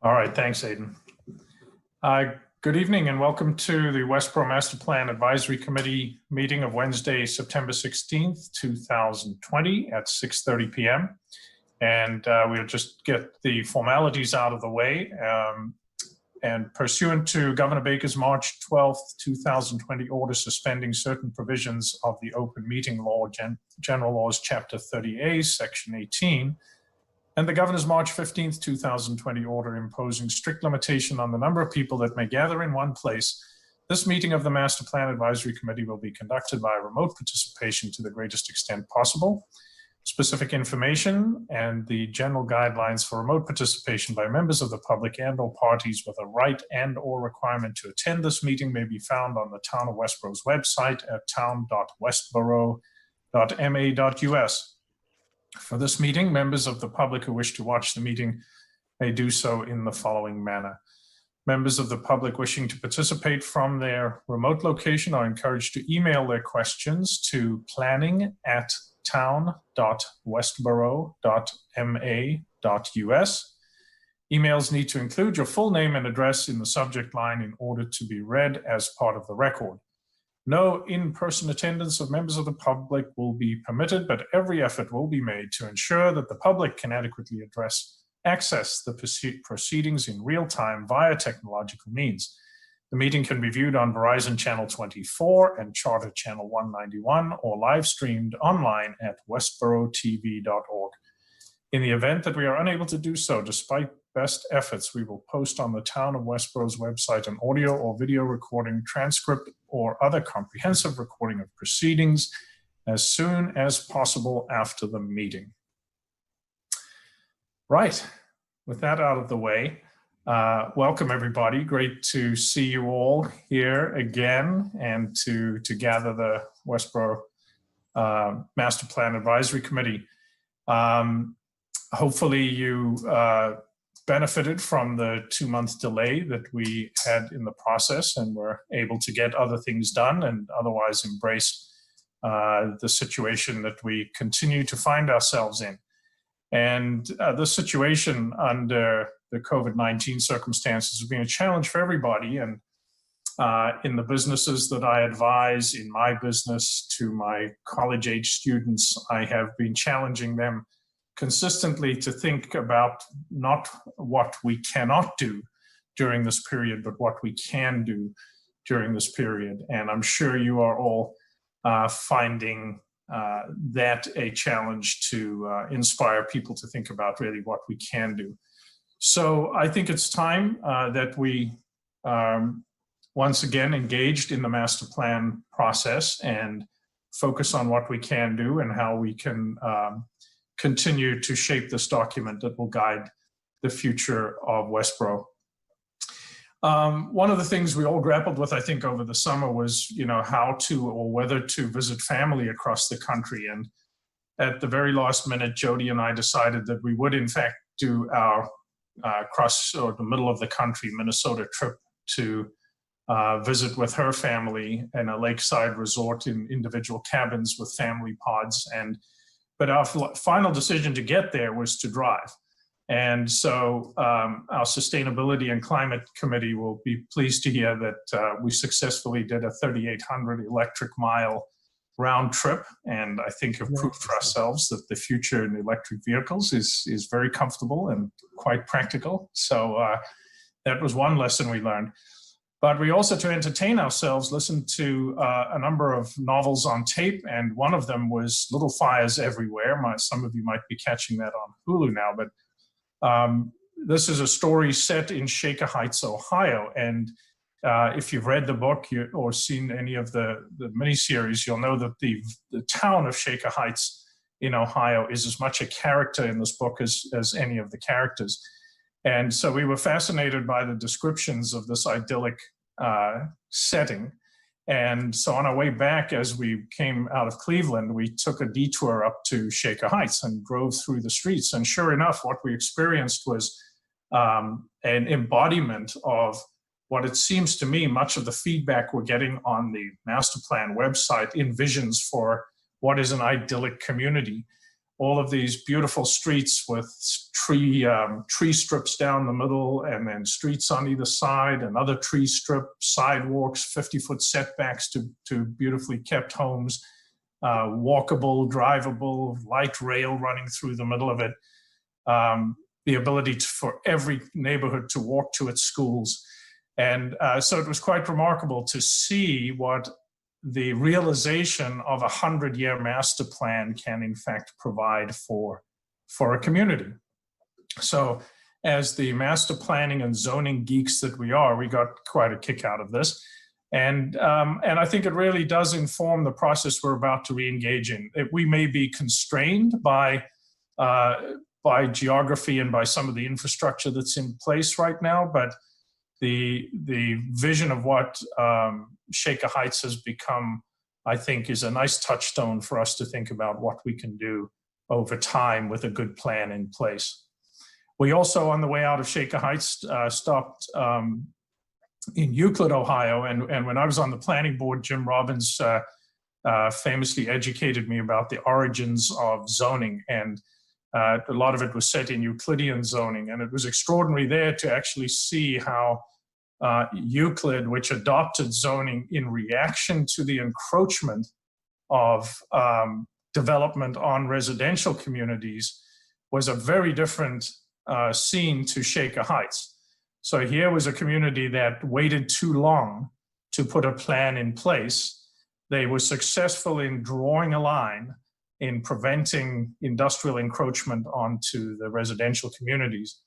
All right, thanks, Aidan. Good evening and welcome to the Westborough Master Plan Advisory Committee meeting of Wednesday, September 16th, 2020 at 6:30 p.m. And we'll just get the formalities out of the way. And pursuant to Governor Baker's March 12th, 2020 order suspending certain provisions of the Open Meeting Law, General Laws, Chapter 30A, Section 18, and the Governor's March 15th, 2020 order imposing strict limitation on the number of people that may gather in one place, this meeting of the Master Plan Advisory Committee will be conducted by remote participation to the greatest extent possible. Specific information and the general guidelines for remote participation by members of the public and/or parties with a right and/or requirement to attend this meeting may be found on the Town of Westborough's website at town.westborough.ma.us. For this meeting, members of the public who wish to watch the meeting may do so in the following manner. Members of the public wishing to participate from their remote location are encouraged to email their questions to planning@town.westborough.ma.us. Emails need to include your full name and address in the subject line in order to be read as part of the record. No in-person attendance of members of the public will be permitted, but every effort will be made to ensure that the public can adequately access the proceedings in real time via technological means. The meeting can be viewed on Verizon Channel 24 and Charter Channel 191 or live streamed online at westboroughTV.org. In the event that we are unable to do so, despite best efforts, we will post on the Town of Westborough's website an audio or video recording, transcript, or other comprehensive recording of proceedings as soon as possible after the meeting. Right, with that out of the way, welcome everybody. Great to see you all here again and to gather the Westborough Master Plan Advisory Committee. Hopefully you benefited from the 2-month delay that we had in the process and were able to get other things done and otherwise embrace the situation that we continue to find ourselves in. And the situation under the COVID-19 circumstances has been a challenge for everybody. And in the businesses that I advise, in my business to my college-age students, I have been challenging them consistently to think about not what we cannot do during this period, but what we can do during this period. And I'm sure you are all finding that a challenge to inspire people to think about really what we can do. So I think it's time that we once again engaged in the master plan process and focus on what we can do and how we can continue to shape this document that will guide the future of Westborough. One of the things we all grappled with, I think, over the summer was, how to or whether to visit family across the country. And at the very last minute, Jody and I decided that we would, in fact, do our across or the middle of the country Minnesota trip to visit with her family in a lakeside resort in individual cabins with family pods. But our final decision to get there was to drive. And so our Sustainability and Climate Committee will be pleased to hear that we successfully did a 3,800 electric mile round trip. And I think have proved for ourselves that the future in electric vehicles is very comfortable and quite practical. So that was one lesson we learned. But we also, to entertain ourselves, listened to a number of novels on tape, and one of them was Little Fires Everywhere. Some of you might be catching that on Hulu now, but this is a story set in Shaker Heights, Ohio. And if you've read the book or seen any of the miniseries, you'll know that the town of Shaker Heights in Ohio is as much a character in this book as any of the characters. And so we were fascinated by the descriptions of this idyllic setting. And so on our way back, as we came out of Cleveland, we took a detour up to Shaker Heights and drove through the streets. And sure enough, what we experienced was an embodiment of what it seems to me much of the feedback we're getting on the master plan website envisions for what is an idyllic community. all of these beautiful streets with tree strips down the middle, and then streets on either side, another tree strip, sidewalks, 50-foot setbacks to beautifully kept homes, walkable, drivable, light rail running through the middle of it, the ability for every neighborhood to walk to its schools. And so it was quite remarkable to see what the realization of a 100-year master plan can in fact provide for a community. So as the master planning and zoning geeks that we are, we got quite a kick out of this. And I think it really does inform the process we're about to re-engage in. We may be constrained by geography and by some of the infrastructure that's in place right now, but the vision of what Shaker Heights has become, I think, is a nice touchstone for us to think about what we can do over time with a good plan in place. We also, on the way out of Shaker Heights, stopped in Euclid, Ohio, and when I was on the planning board, Jim Robbins famously educated me about the origins of zoning, and a lot of it was set in Euclidean zoning, and it was extraordinary there to actually see how Euclid, which adopted zoning in reaction to the encroachment of development on residential communities, was a very different scene to Shaker Heights. So here was a community that waited too long to put a plan in place. They were successful in drawing a line in preventing industrial encroachment onto the residential communities,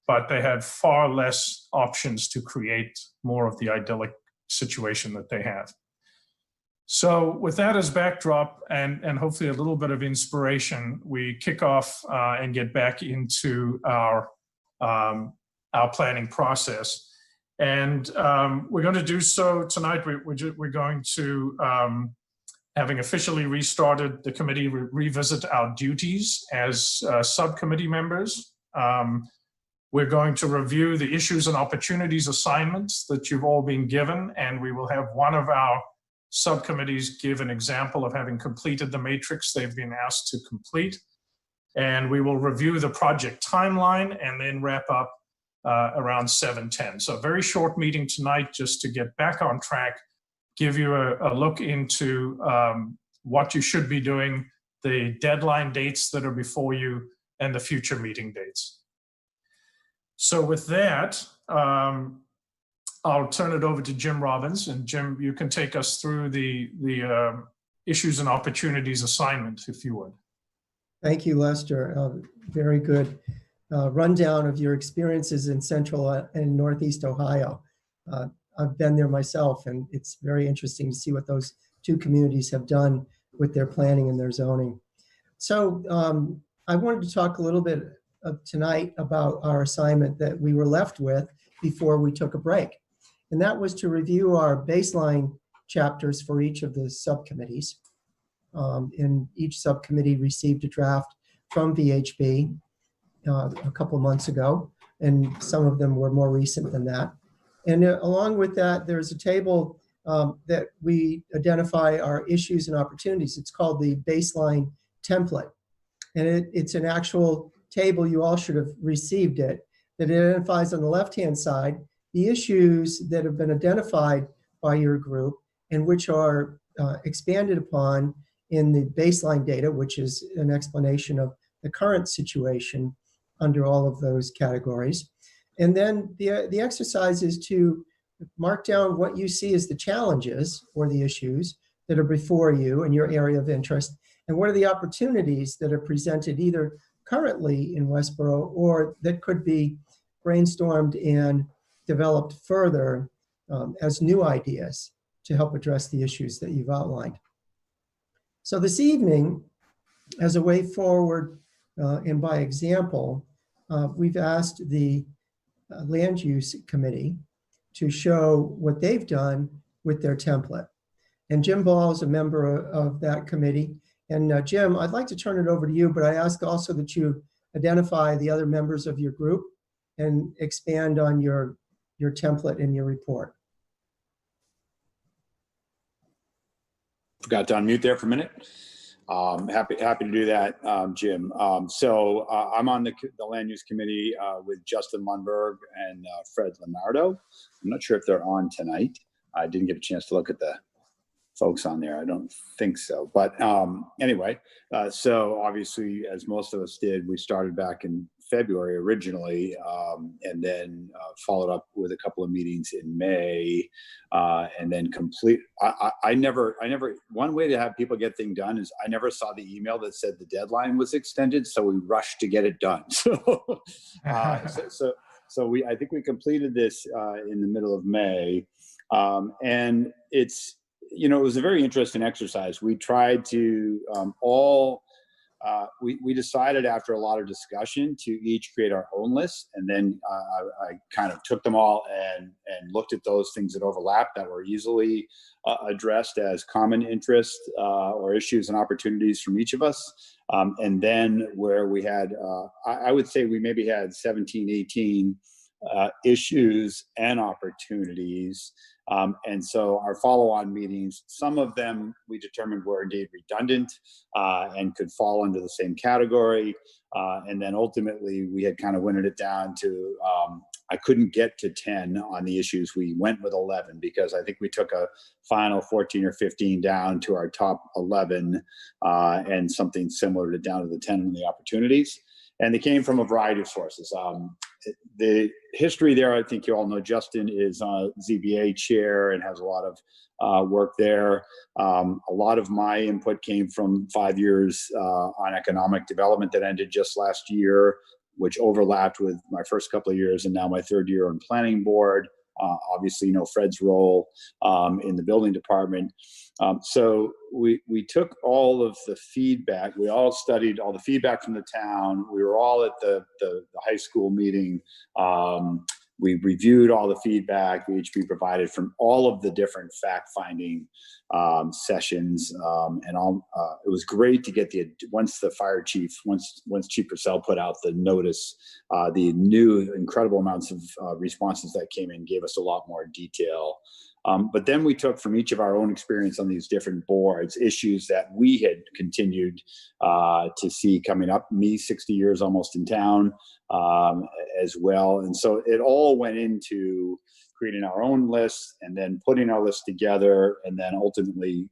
but they had far less options to create more of the idyllic situation that they have. So with that as backdrop and hopefully a little bit of inspiration, we kick off and get back into our planning process. And we're going to do so tonight. We're going to, having officially restarted the committee, revisit our duties as subcommittee members. We're going to review the issues and opportunities assignments that you've all been given, and we will have one of our subcommittees give an example of having completed the matrix they've been asked to complete. And we will review the project timeline and then wrap up around 7:10. So a very short meeting tonight just to get back on track, give you a look into what you should be doing, the deadline dates that are before you, and the future meeting dates. So with that, I'll turn it over to Jim Robbins. And Jim, you can take us through the issues and opportunities assignment, if you would. Thank you, Lester. Very good rundown of your experiences in Central and Northeast Ohio. I've been there myself, and it's very interesting to see what those two communities have done with their planning and their zoning. So I wanted to talk a little bit tonight about our assignment that we were left with before we took a break. And that was to review our baseline chapters for each of the subcommittees. And each subcommittee received a draft from VHB a couple of months ago, and some of them were more recent than that. And along with that, there's a table that we identify our issues and opportunities. It's called the baseline template. And it's an actual table, you all should have received it, that identifies on the left-hand side the issues that have been identified by your group and which are expanded upon in the baseline data, which is an explanation of the current situation under all of those categories. And then the exercise is to mark down what you see as the challenges or the issues that are before you in your area of interest, and what are the opportunities that are presented either currently in Westborough or that could be brainstormed and developed further as new ideas to help address the issues that you've outlined. So this evening, as a way forward and by example, we've asked the Land Use Committee to show what they've done with their template. And Jim Ball is a member of that committee. And Jim, I'd like to turn it over to you, but I ask also that you identify the other members of your group and expand on your template in your report. Forgot to unmute there for a minute. Happy to do that, Jim. So I'm on the land use committee with Justin Lundberg and Fred Leonardo. I'm not sure if they're on tonight. I didn't get a chance to look at the folks on there. I don't think so. But anyway, so obviously, as most of us did, we started back in February originally, and then followed up with a couple of meetings in May, and then I never, one way to have people get things done is I never saw the email that said the deadline was extended, so we rushed to get it done. So I think we completed this in the middle of May, and it's, it was a very interesting exercise. We tried to we decided after a lot of discussion to each create our own list, and then I kind of took them all and looked at those things that overlapped that were easily addressed as common interest or issues and opportunities from each of us, and then where we had I would say we maybe had 17, 18 issues and opportunities. And so our follow-on meetings, some of them we determined were indeed redundant and could fall into the same category. And then ultimately we had kind of winnowed it down to, I couldn't get to 10 on the issues. We went with 11 because I think we took a final 14 or 15 down to our top 11 and something similar to down to the 10 on the opportunities. And they came from a variety of sources. The history there, I think you all know, Justin is ZBA chair and has a lot of work there. A lot of my input came from 5 years on economic development that ended just last year, which overlapped with my first couple of years and now my third year on planning board. Obviously, Fred's role in the building department. So we took all of the feedback. We all studied all the feedback from the town. We were all at the high school meeting. We reviewed all the feedback VHB provided from all of the different fact-finding sessions, and all. It was great to get once Chief Purcell put out the notice, the new incredible amounts of responses that came in gave us a lot more detail. But then we took from each of our own experience on these different boards issues that we had continued to see coming up. Me, 60 years almost in town as well. And so it all went into creating our own list and then putting our list together and then ultimately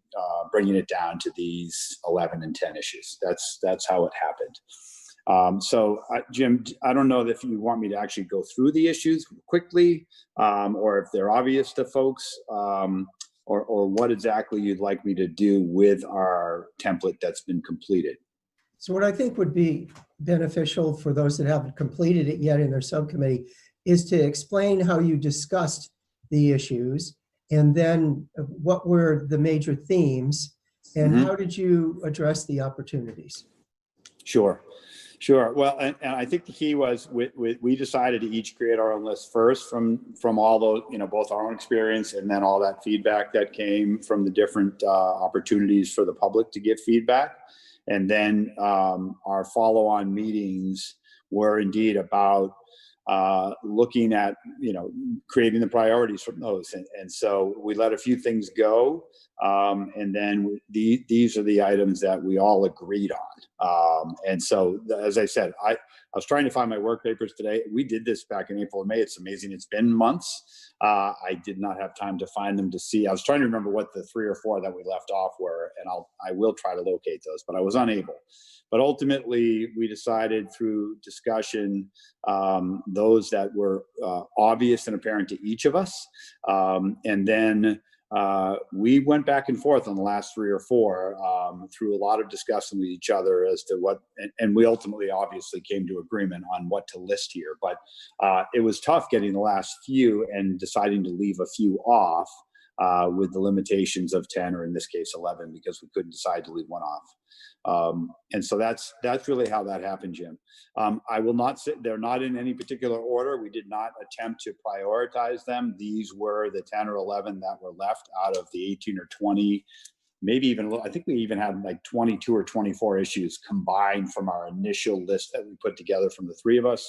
bringing it down to these 11 and 10 issues. That's how it happened. So Jim, I don't know if you want me to actually go through the issues quickly or if they're obvious to folks or what exactly you'd like me to do with our template that's been completed. So what I think would be beneficial for those that haven't completed it yet in their subcommittee is to explain how you discussed the issues and then what were the major themes and how did you address the opportunities? Sure. Well, and I think the key was we decided to each create our own list first from all those, both our own experience and then all that feedback that came from the different opportunities for the public to give feedback. And then our follow-on meetings were indeed about looking at, creating the priorities from those. And so we let a few things go. And then these are the items that we all agreed on. And so, as I said, I was trying to find my work papers today. We did this back in April and May. It's amazing. It's been months. I did not have time to find them to see. I was trying to remember what the 3 or 4 that we left off were, and I will try to locate those, but I was unable. But ultimately, we decided through discussion those that were obvious and apparent to each of us. And then we went back and forth on the last 3 or 4 through a lot of discussion with each other as to what, and we ultimately obviously came to agreement on what to list here. But it was tough getting the last few and deciding to leave a few off with the limitations of 10, or in this case 11, because we couldn't decide to leave one off. And so that's really how that happened, Jim. I will not say they're not in any particular order. We did not attempt to prioritize them. These were the 10 or 11 that were left out of the 18 or 20, maybe even, I think we even had like 22 or 24 issues combined from our initial list that we put together from the 3 of us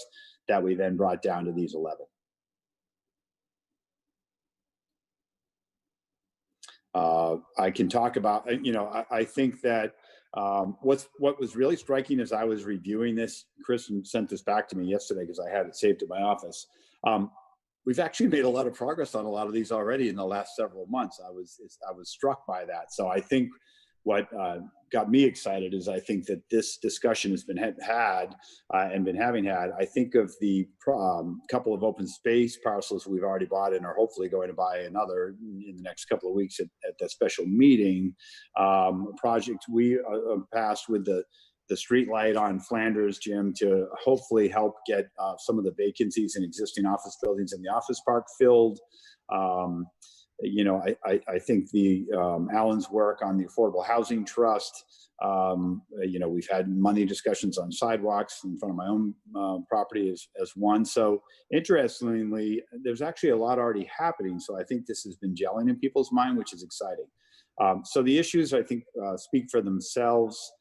that we then brought down to these 11. I can talk about, I think that What was really striking as I was reviewing this, Chris sent this back to me yesterday because I had it saved at my office. We've actually made a lot of progress on a lot of these already in the last several months. I was struck by that. So I think what got me excited is I think that this discussion has been had and been having had. I think of the couple of open space parcels we've already bought and are hopefully going to buy another in the next couple of weeks at that special meeting. Project we passed with the street light on Flanders, Jim, to hopefully help get some of the vacancies in existing office buildings in the office park filled. You know, I think the Alan's work on the Affordable Housing Trust, you know, we've had money discussions on sidewalks in front of my own property as one. So interestingly, there's actually a lot already happening. So I think this has been gelling in people's mind, which is exciting. So the issues, I think, speak for themselves.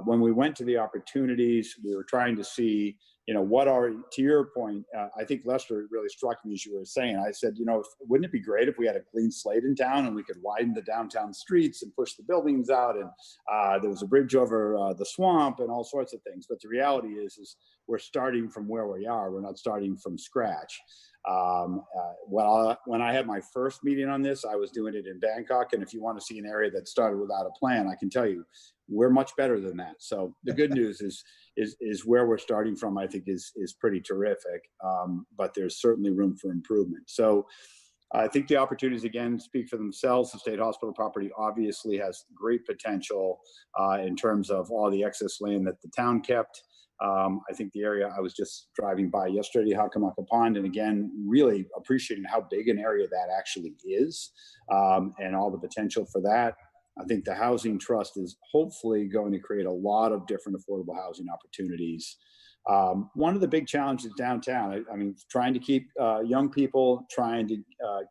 When we went to the opportunities, we were trying to see, you know, what are, to your point, I think Lester really struck me as you were saying. I said, you know, wouldn't it be great if we had a clean slate in town and we could widen the downtown streets and push the buildings out, and there was a bridge over the swamp and all sorts of things. But the reality is we're starting from where we are. We're not starting from scratch. When I had my first meeting on this, I was doing it in Bangkok. And if you want to see an area that started without a plan, I can tell you, we're much better than that. So the good news is where we're starting from, I think is pretty terrific. But there's certainly room for improvement. So I think the opportunities, again, speak for themselves. The state hospital property obviously has great potential in terms of all the excess land that the town kept. I think the area I was just driving by yesterday, Hakamaka Pond, and again, really appreciating how big an area that actually is and all the potential for that. I think the housing trust is hopefully going to create a lot of different affordable housing opportunities. One of the big challenges downtown, I mean, trying to keep young people, trying to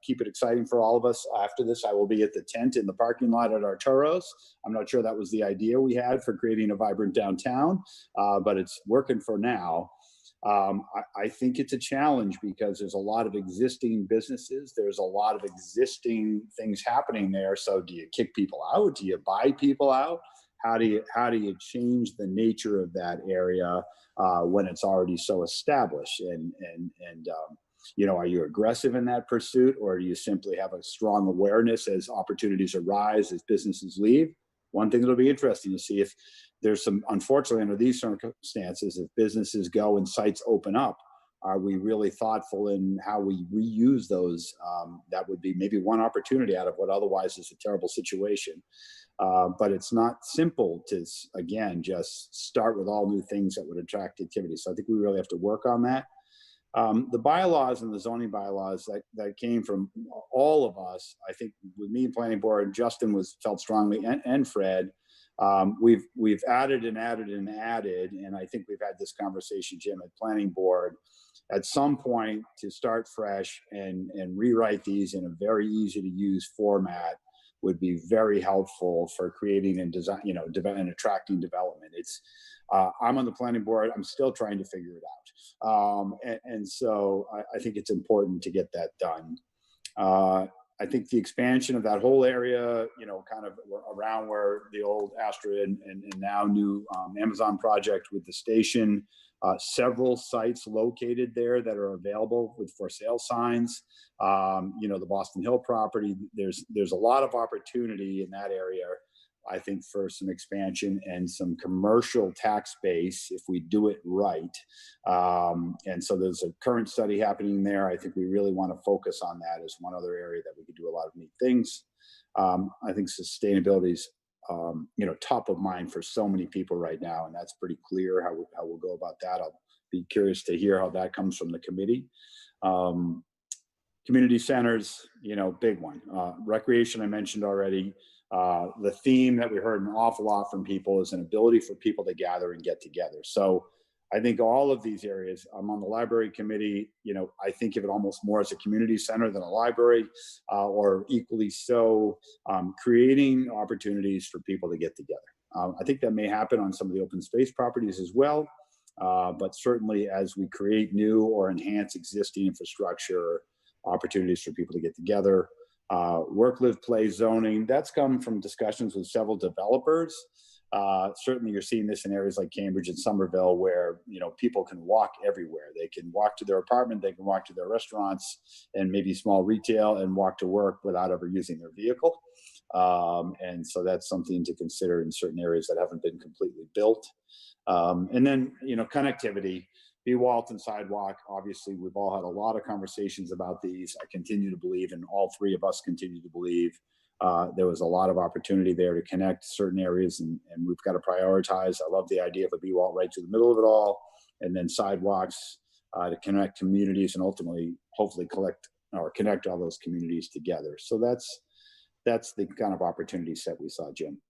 keep it exciting for all of us. After this, I will be at the tent in the parking lot at Arturo's. I'm not sure that was the idea we had for creating a vibrant downtown, but it's working for now. I think it's a challenge because there's a lot of existing businesses. There's a lot of existing things happening there. So do you kick people out? Do you buy people out? How do you change the nature of that area when it's already so established? And you know, are you aggressive in that pursuit, or do you simply have a strong awareness as opportunities arise, as businesses leave? One thing that'll be interesting to see if there's some, unfortunately, under these circumstances, if businesses go and sites open up, are we really thoughtful in how we reuse those? That would be maybe one opportunity out of what otherwise is a terrible situation. But it's not simple to, again, just start with all new things that would attract activity. So I think we really have to work on that. The bylaws and the zoning bylaws that came from all of us, I think with me and planning board, Justin felt strongly, and Fred, we've added and added and added. And I think we've had this conversation, Jim, at planning board at some point to start fresh and rewrite these in a very easy to use format would be very helpful for creating and design, you know, and attracting development. It's, I'm on the planning board. I'm still trying to figure it out. And so I think it's important to get that done. I think the expansion of that whole area, you know, kind of around where the old Astra and now new Amazon project with the station, several sites located there that are available with for sale signs. You know, the Boston Hill property, there's a lot of opportunity in that area, I think, for some expansion and some commercial tax base if we do it right. And so there's a current study happening there. I think we really want to focus on that as one other area that we could do a lot of neat things. I think sustainability is, you know, top of mind for so many people right now, and that's pretty clear how we'll go about that. I'll be curious to hear how that comes from the committee. Community centers, you know, big one. Recreation, I mentioned already. The theme that we heard an awful lot from people is an ability for people to gather and get together. So I think all of these areas, I'm on the library committee, you know, I think of it almost more as a community center than a library, or equally so, creating opportunities for people to get together. I think that may happen on some of the open space properties as well, but certainly as we create new or enhance existing infrastructure, opportunities for people to get together. Work, live, play zoning, that's come from discussions with several developers. Certainly you're seeing this in areas like Cambridge and Somerville where, people can walk everywhere. They can walk to their apartment, they can walk to their restaurants and maybe small retail and walk to work without ever using their vehicle. And so that's something to consider in certain areas that haven't been completely built. And then, connectivity, B-Walt and sidewalk. Obviously, we've all had a lot of conversations about these. I continue to believe, and all three of us continue to believe, there was a lot of opportunity there to connect certain areas, and we've got to prioritize. I love the idea of a B-Walt right to the middle of it all, and then sidewalks to connect communities and ultimately, hopefully, connect all those communities together. So that's the kind of opportunity set we saw, Jim.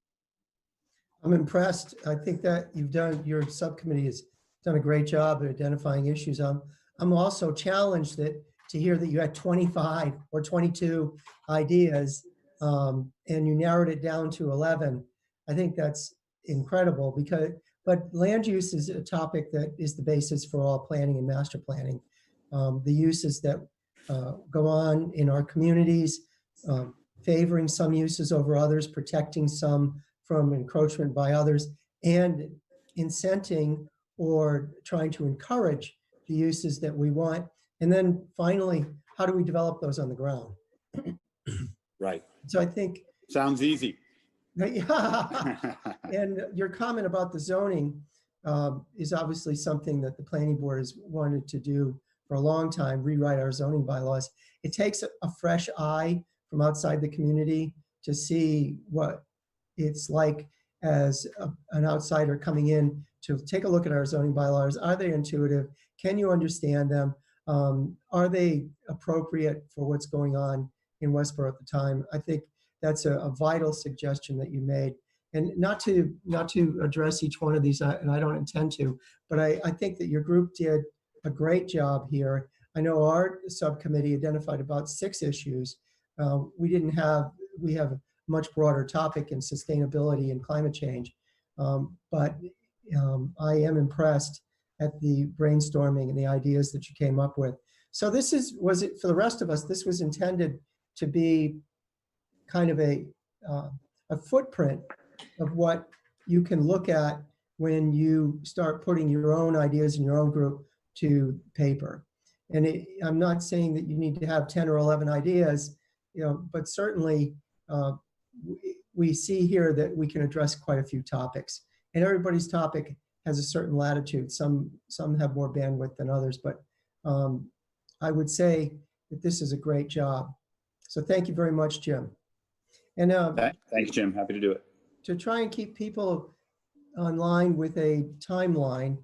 I'm impressed. I think that your subcommittee has done a great job at identifying issues. I'm also challenged to hear that you had 25 or 22 ideas, and you narrowed it down to 11. I think that's incredible but land use is a topic that is the basis for all planning and master planning. The uses that go on in our communities, favoring some uses over others, protecting some from encroachment by others, and incenting or trying to encourage the uses that we want. And then finally, how do we develop those on the ground? Right. So I think. Sounds easy. Yeah. And your comment about the zoning is obviously something that the planning board has wanted to do for a long time, rewrite our zoning bylaws. It takes a fresh eye from outside the community to see what it's like as an outsider coming in to take a look at our zoning bylaws. Are they intuitive? Can you understand them? Are they appropriate for what's going on in Westborough at the time? I think that's a vital suggestion that you made. And not to address each one of these, and I don't intend to, but I think that your group did a great job here. I know our subcommittee identified about 6 issues. We have a much broader topic in sustainability and climate change. But I am impressed at the brainstorming and the ideas that you came up with. So was it for the rest of us, this was intended to be kind of a footprint of what you can look at when you start putting your own ideas in your own group to paper. And I'm not saying that you need to have 10 or 11 ideas, but certainly we see here that we can address quite a few topics. And everybody's topic has a certain latitude. Some have more bandwidth than others, but I would say that this is a great job. So thank you very much, Jim. And thanks, Jim. Happy to do it. To try and keep people online with a timeline,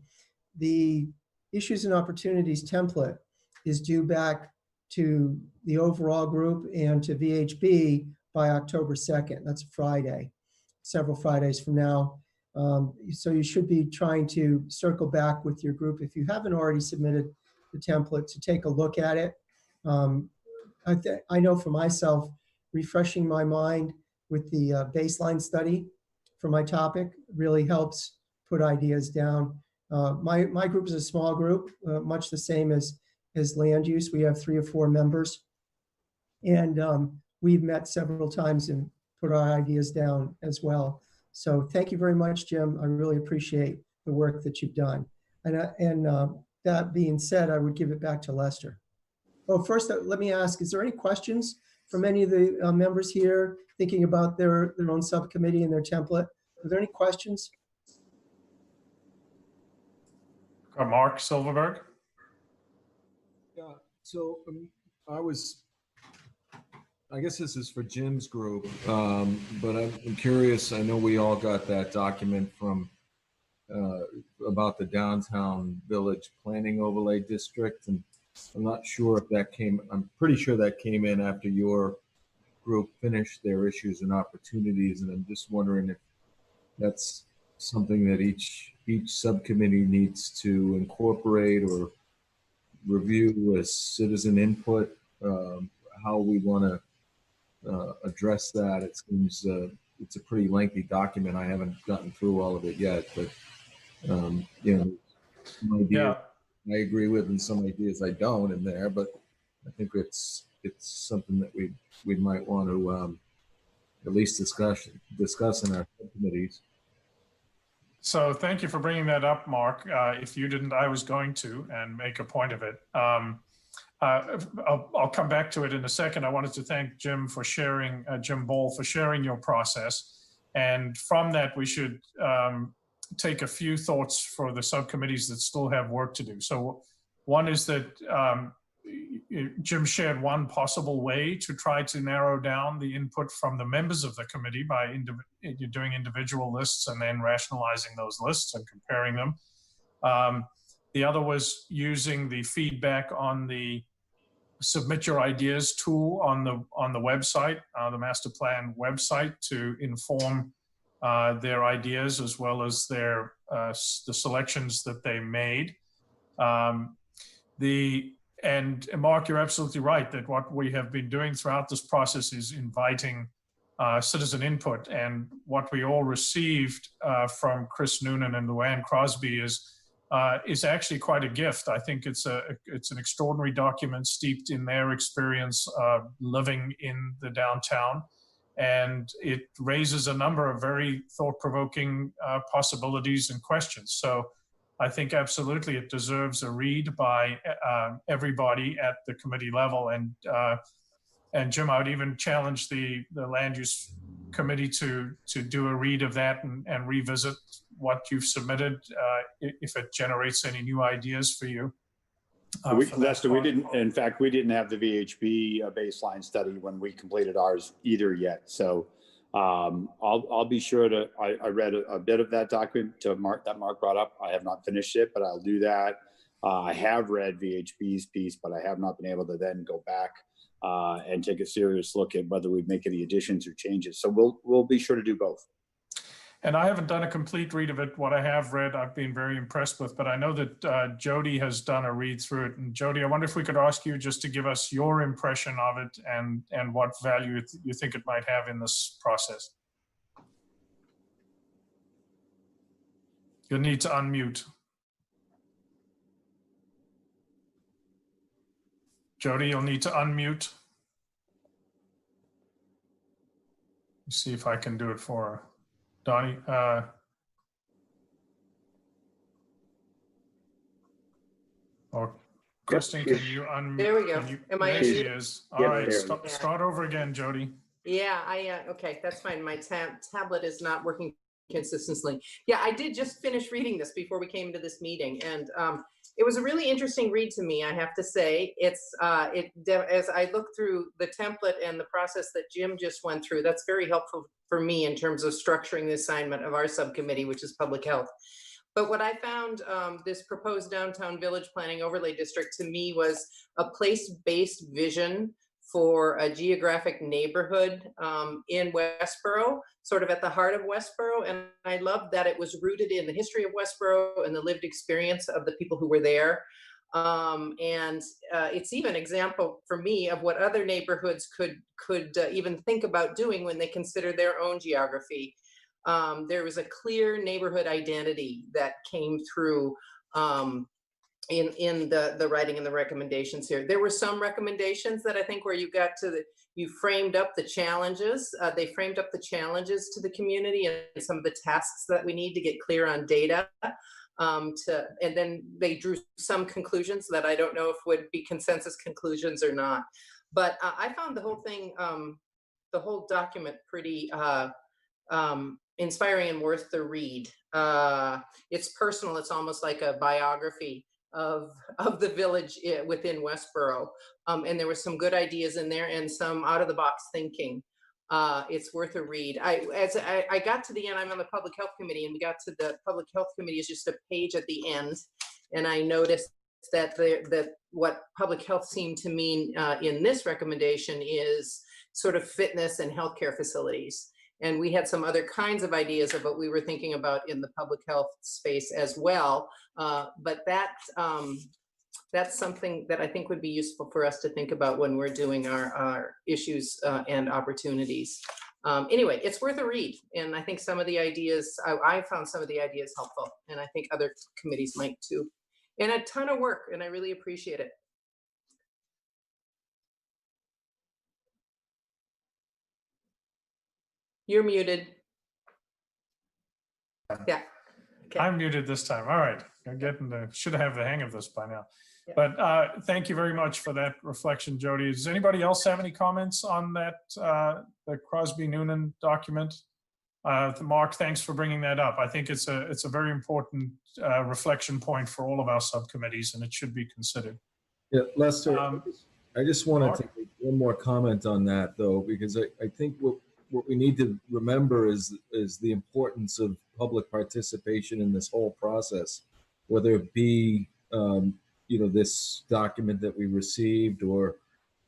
the issues and opportunities template is due back to the overall group and to VHB by October 2nd. That's Friday, several Fridays from now. So you should be trying to circle back with your group if you haven't already submitted the template to take a look at it. I know for myself, refreshing my mind with the baseline study for my topic really helps put ideas down. My group is a small group, much the same as land use. We have 3 or 4 members, and we've met several times and put our ideas down as well. So thank you very much, Jim. I really appreciate the work that you've done. And that being said, I would give it back to Lester. Oh, first, let me ask, is there any questions from any of the members here thinking about their own subcommittee and their template? Are there any questions? Mark Silverberg. Yeah, so I guess this is for Jim's group, but I'm curious. I know we all got that document from about the downtown village planning overlay district, and I'm not sure if that I'm pretty sure that came in after your group finished their issues and opportunities, and I'm just wondering if that's something that each subcommittee needs to incorporate or review as citizen input, how we want to address that. It seems it's a pretty lengthy document. I haven't gotten through all of it yet, but some ideas I agree with and some ideas I don't in there, but I think it's something that we might want to at least discuss in our subcommittees. So thank you for bringing that up, Mark. If you didn't, I was going to, and make a point of it. I'll come back to it in a second. I wanted to thank Jim for sharing, Jim Ball, for sharing your process. And from that, we should take a few thoughts for the subcommittees that still have work to do. So one is that Jim shared one possible way to try to narrow down the input from the members of the committee by doing individual lists and then rationalizing those lists and comparing them. The other was using the feedback on the submit your ideas tool on the website, the master plan website, to inform their ideas as well as their the selections that they made. And Mark, you're absolutely right that what we have been doing throughout this process is inviting citizen input. And what we all received from Chris Noonan and Luann Crosby is actually quite a gift. I think it's an extraordinary document steeped in their experience living in the downtown. And it raises a number of very thought-provoking possibilities and questions. So I think absolutely it deserves a read by everybody at the committee level. And Jim, I would even challenge the land use committee to do a read of that and revisit what you've submitted if it generates any new ideas for you. Lester, we didn't have the VHB baseline study when we completed ours either yet. So I'll be sure to, I read a bit of that document that Mark brought up. I have not finished it, but I'll do that. I have read VHB's piece, but I have not been able to then go back and take a serious look at whether we make any additions or changes. So we'll be sure to do both. And I haven't done a complete read of it. What I have read, I've been very impressed with, but I know that Jody has done a read through it. And Jody, I wonder if we could ask you just to give us your impression of it and what value you think it might have in this process. You'll need to unmute. Jody, you'll need to unmute. Let's see if I can do it for her. Donnie, or Kristen, can you unmute? There we go. Am I there she is. All right, Yeah. start over again, Jody. Yeah, okay, that's fine. My tablet is not working consistently. Yeah, I did just finish reading this before we came to this meeting, and it was a really interesting read to me, I have to say. It's as I look through the template and the process that Jim just went through, that's very helpful for me in terms of structuring the assignment of our subcommittee, which is public health. But what I found, this proposed downtown village planning overlay district to me was a place-based vision for a geographic neighborhood in Westborough, sort of at the heart of Westborough. And I loved that it was rooted in the history of Westborough and the lived experience of the people who were there. It's even an example for me of what other neighborhoods could even think about doing when they consider their own geography. There was a clear neighborhood identity that came through in the writing and the recommendations here. There were some recommendations that I think where you got to you framed up the challenges. They framed up the challenges to the community and some of the tasks that we need to get clear on data. And then they drew some conclusions that I don't know if would be consensus conclusions or not. But I found the whole thing, the whole document pretty inspiring and worth the read. It's personal. It's almost like a biography of the village within Westborough. And there were some good ideas in there and some out of the box thinking. It's worth a read. As I got to the end, I'm on the public health committee, and we got to the public health committee is just a page at the end. And I noticed that what public health seemed to mean in this recommendation is sort of fitness and healthcare facilities. And we had some other kinds of ideas of what we were thinking about in the public health space as well. But that's something that I think would be useful for us to think about when we're doing our issues and opportunities. Anyway, it's worth a read. And I think some of the ideas, I found some of the ideas helpful, and I think other committees might too. And a ton of work, and I really appreciate it. You're muted. Yeah. Okay. I'm muted this time. All right. I'm getting should have the hang of this by now. Yeah. But thank you very much for that reflection, Jody. Does anybody else have any comments on that, the Crosby-Noonan document? Mark, thanks for bringing that up. I think it's a very important reflection point for all of our subcommittees, and it should be considered. Yeah, Lester, I just wanted Mark? to make one more comment on that, though, because I think what we need to remember is the importance of public participation in this whole process, whether it be this document that we received or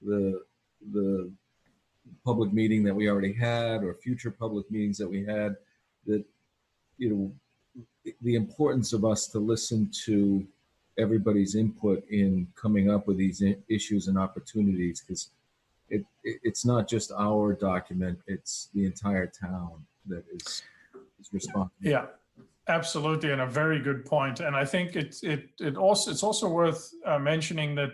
the public meeting that we already had or future public meetings that we had. That the importance of us to listen to everybody's input in coming up with these issues and opportunities, because it's not just our document, it's the entire town that is responsible. Yeah, absolutely, and a very good point. And I think it's also worth mentioning that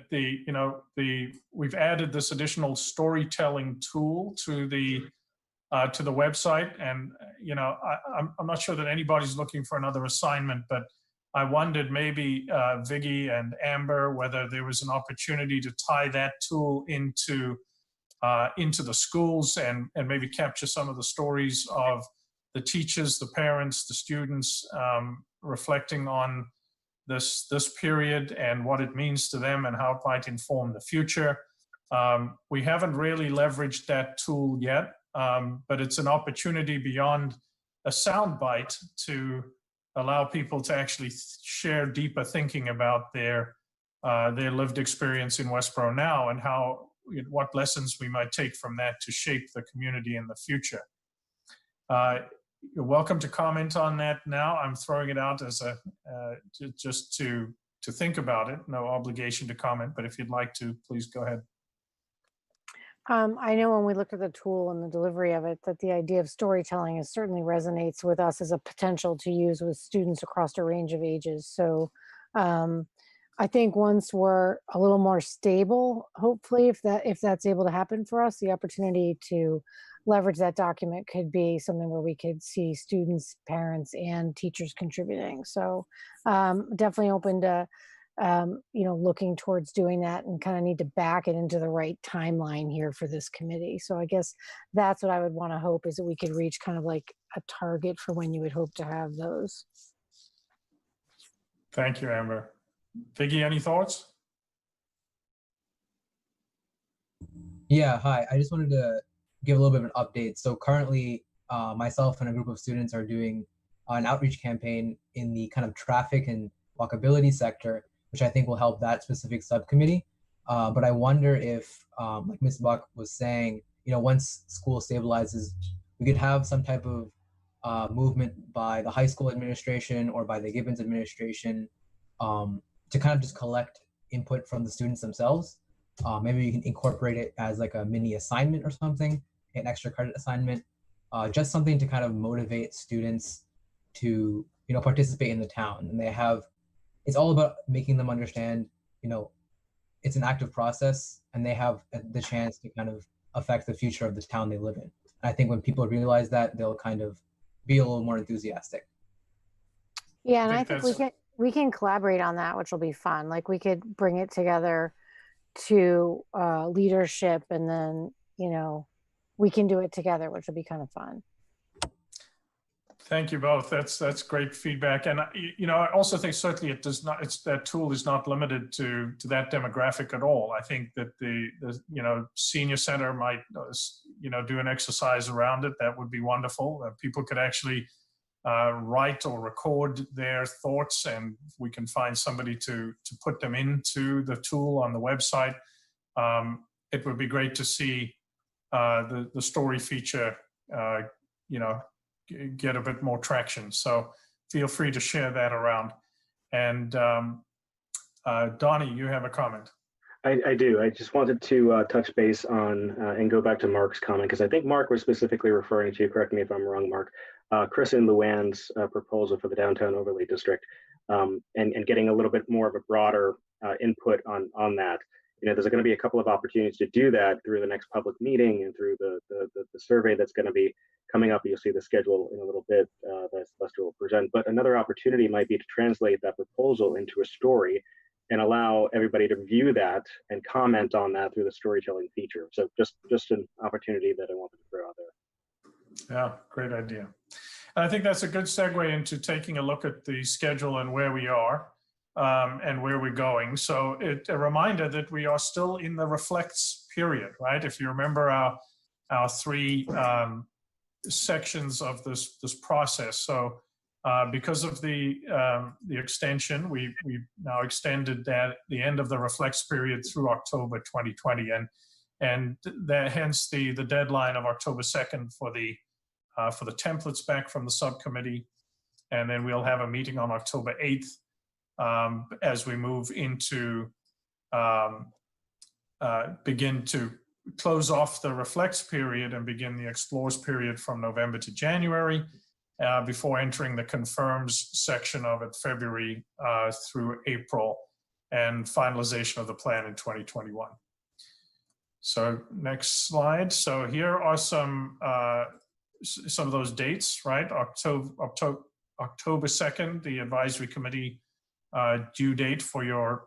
we've added this additional storytelling tool to the website, and I'm not sure that anybody's looking for another assignment, but I wondered maybe Viggy and Amber whether there was an opportunity to tie that tool into the schools and maybe capture some of the stories of the teachers, the parents, the students, reflecting on this period and what it means to them and how it might inform the future. We haven't really leveraged that tool yet, but it's an opportunity beyond a soundbite to allow people to actually share deeper thinking about their lived experience in Westborough now and what lessons we might take from that to shape the community in the future. You're welcome to comment on that now. I'm throwing it out as just to think about it. No obligation to comment, but if you'd like to, please go ahead. I know when we looked at the tool and the delivery of it, that the idea of storytelling certainly resonates with us as a potential to use with students across a range of ages. So I think once we're a little more stable, hopefully, if that's able to happen for us, the opportunity to leverage that document could be something where we could see students, parents, and teachers contributing. So definitely open to looking towards doing that, and kind of need to back it into the right timeline here for this committee. So I guess that's what I would want to hope, is that we could reach kind of like a target for when you would hope to have those. Thank you, Amber. Viggy, any thoughts? Yeah, hi. I just wanted to give a little bit of an update. So currently, myself and a group of students are doing an outreach campaign in the kind of traffic and walkability sector, which I think will help that specific subcommittee. But I wonder if, like Ms. Buck was saying, once school stabilizes, we could have some type of movement by the high school administration or by the Gibbons administration to kind of just collect input from the students themselves. Maybe you can incorporate it as like a mini assignment or something, an extra credit assignment, just something to kind of motivate students to, participate in the town. And it's all about making them understand, it's an active process and they have the chance to kind of affect the future of the town they live in. And I think when people realize that, they'll kind of be a little more enthusiastic. Yeah, and I think we can collaborate on that, which will be fun. Like we could bring it together to leadership, and then we can do it together, which will be kind of fun. Thank you both. That's great feedback, and I also think certainly that tool is not limited to that demographic at all. I think that the senior center might do an exercise around it. That would be wonderful. People could actually write or record their thoughts, and we can find somebody to put them into the tool on the website. It would be great to see the story feature get a bit more traction. So feel free to share that around. And Donnie, you have a comment. I do. I just wanted to touch base on and go back to Mark's comment, because I think Mark was specifically referring to, correct me if I'm wrong, Mark, Chris and Luann's proposal for the Downtown Overlay District, and getting a little bit more of a broader input on that. there's going to be a couple of opportunities to do that through the next public meeting and through the survey that's going to be coming up. You'll see the schedule in a little bit that Lester will present. But another opportunity might be to translate that proposal into a story and allow everybody to view that and comment on that through the storytelling feature. So just an opportunity that I wanted to throw out there. Yeah, great idea. And I think that's a good segue into taking a look at the schedule and where we are and where we're going. So a reminder that we are still in the reflects period, right? If you remember our three sections of this process. So because of the extension, we've now extended the end of the reflects period through October 2020, and hence the deadline of October 2nd for the templates back from the subcommittee, and then we'll have a meeting on October 8th as we move into begin to close off the reflects period and begin the explores period from November to January before entering the confirms section of it February through April, and finalization of the plan in 2021. So next slide. So here are some of those dates, right? October 2nd, the advisory committee due date for your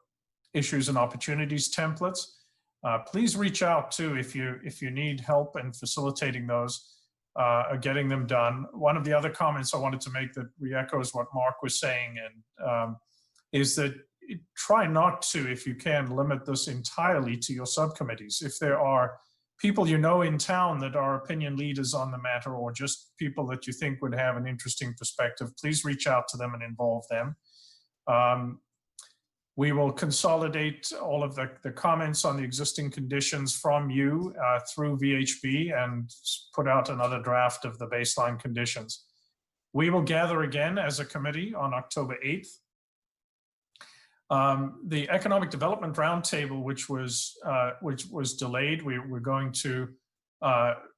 issues and opportunities templates. Please reach out too if you need help in facilitating those, getting them done. One of the other comments I wanted to make that re-echoes what Mark was saying, and is that try not to, if you can, limit this entirely to your subcommittees. If there are people in town that are opinion leaders on the matter, or just people that you think would have an interesting perspective, please reach out to them and involve them. We will consolidate all of the comments on the existing conditions from you through VHB and put out another draft of the baseline conditions. We will gather again as a committee on October 8th. The Economic Development Roundtable, which was delayed, we're going to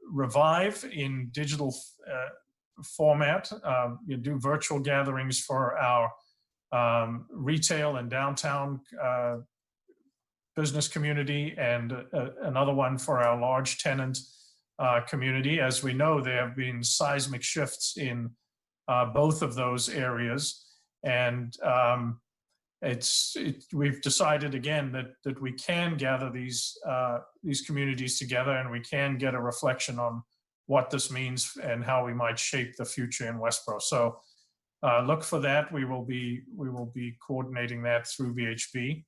revive in digital format. You do virtual gatherings for our retail and downtown business community, and another one for our large tenant community. As we know, there have been seismic shifts in both of those areas, and we've decided again that we can gather these communities together, and we can get a reflection on what this means and how we might shape the future in Westborough. So look for that. We will be coordinating that through VHB,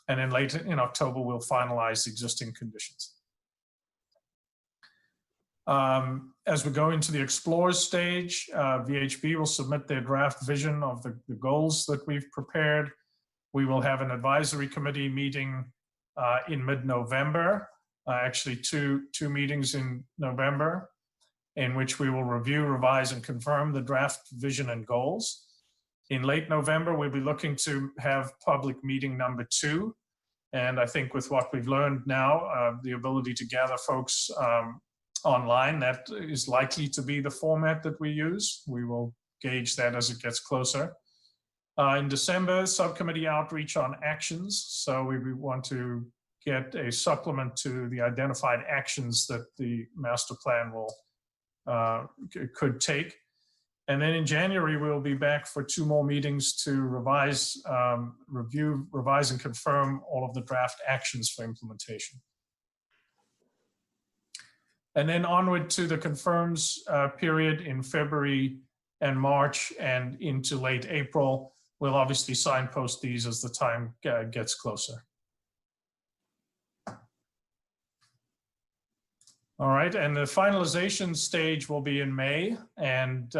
and then later in October we'll finalize existing conditions. As we go into the explores stage, VHB will submit their draft vision of the goals that we've prepared. We will have an advisory committee meeting in mid-November, actually two meetings in November, in which we will review, revise, and confirm the draft vision and goals. In late November, we'll be looking to have public meeting number 2. And I think with what we've learned now, the ability to gather folks online, that is likely to be the format that we use. We will gauge that as it gets closer. In December, subcommittee outreach on actions. So we want to get a supplement to the identified actions that the master plan could take. And then in January, we'll be back for 2 more meetings to revise, review, revise, and confirm all of the draft actions for implementation. And then onward to the confirms period in February and March and into late April. We'll obviously signpost these as the time gets closer. All right, and the finalization stage will be in May, and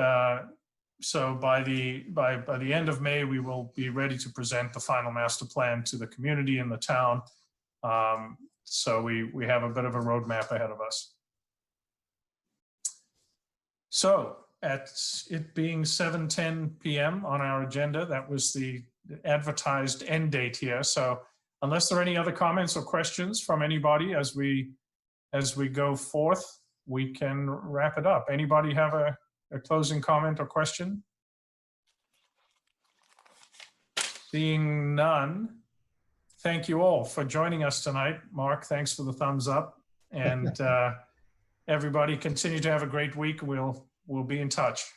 so by the end of May, we will be ready to present the final master plan to the community and the town. So we have a bit of a roadmap ahead of us. So at it being 7:10 p.m. on our agenda, that was the advertised end date here. So unless there are any other comments or questions from anybody as we go forth, we can wrap it up. Anybody have a closing comment or question? Seeing none, thank you all for joining us tonight. Mark, thanks for the thumbs up. And everybody continue to have a great week. We'll be in touch.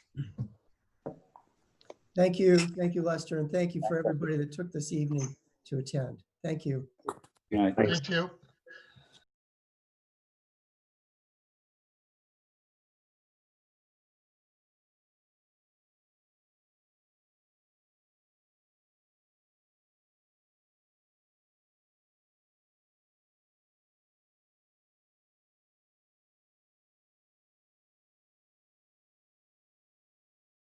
Thank you. Thank you, Lester. And thank you for everybody that took this evening to attend. Thank you. Good night. Thanks. Thank you.